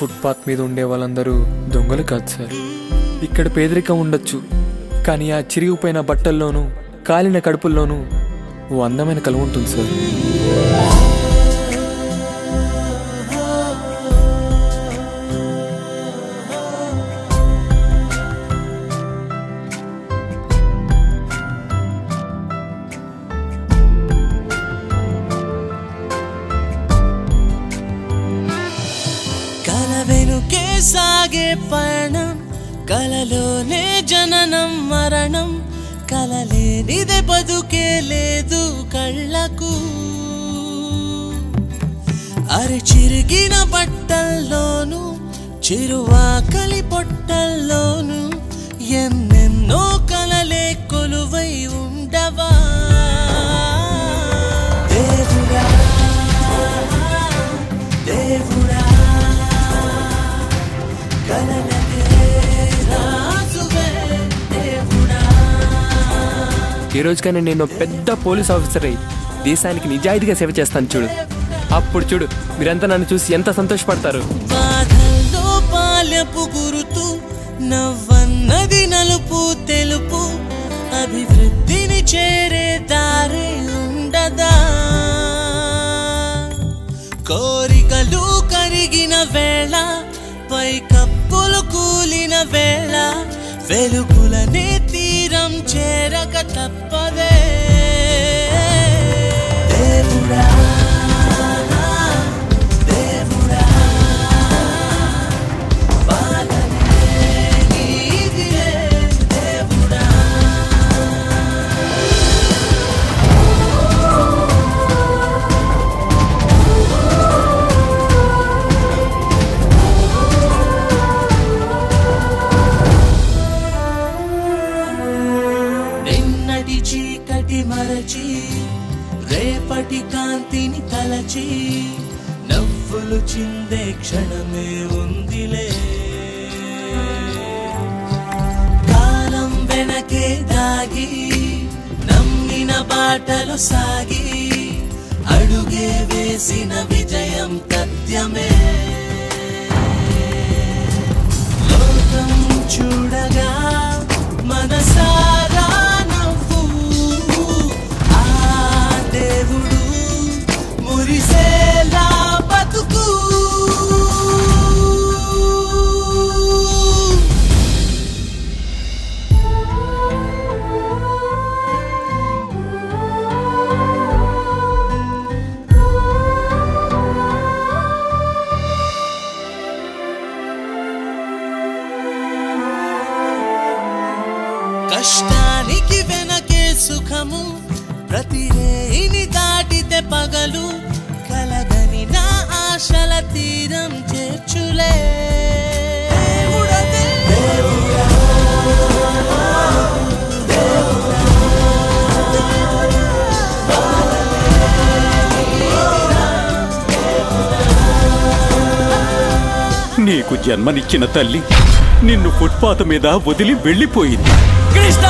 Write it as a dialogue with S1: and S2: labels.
S1: Footpath మీద ఉండే వాళ్ళందరూ దొంగలు కాదు సార్. ఇక్కడ పేదరికం ఉండొచ్చు, కానీ ఆ చిరిగిపోయిన బట్టల్లోనూ కాలిన కడుపుల్లోనూ ఓ అందమైన కలువ ఉంటుంది సార్.
S2: వెనుకే సాగే పయనం, కలలోనే జననం మరణం, కలలేనిదే బతుకే లేదు కళ్ళకు. అరి చిరిగిన బట్టల్లోనూ చిరువాకలి పొట్టల్లోనూ ఎన్నెన్నో కలలే కొలువై ఉండవా దేవుడా దేవుడా.
S1: ఈ రోజుకైనా నేను పెద్ద పోలీస్ ఆఫీసర్ అయ్యి దేశానికి నిజాయితీగా సేవ చేస్తాను చూడు. అప్పుడు చూడు మీరంతా నన్ను చూసి ఎంత సంతోషపడతారు.
S2: బాధల్లో పాలపు గురుతు, నవ్వన్నది నలుపు తెలుపు, అభివృద్ధిని చేరే దారి ఉండదా. కోరికలు కరిగిన వేళ, పై కప్పులు కూలిన వేళ, వెలుగులనే తీరం చేరక తప్పదే దేవుడా దేవుడా. దేవుడా చీకటి మరచి రేపటి కాంతిని తలచి నవ్వులు చిందే క్షణమే ఉందిలే. కాలం వెనకే దాగి నమ్మిన బాటలు సాగి అడుగే వేసిన విజయం తథ్యమే. లోకం చూడగా మనసారా దేవుడు మురిసేలా బతుకు. కష్టానికి వెనకే సుఖము, ప్రతి రేయిని దాటితే పగలు, కలగని నా ఆశల తీరం చేర్చులే.
S3: నీకు జన్మనిచ్చిన తల్లి నిన్ను ఫుట్పాత్ మీద వదిలి వెళ్ళిపోయింది.
S2: కృష్ణ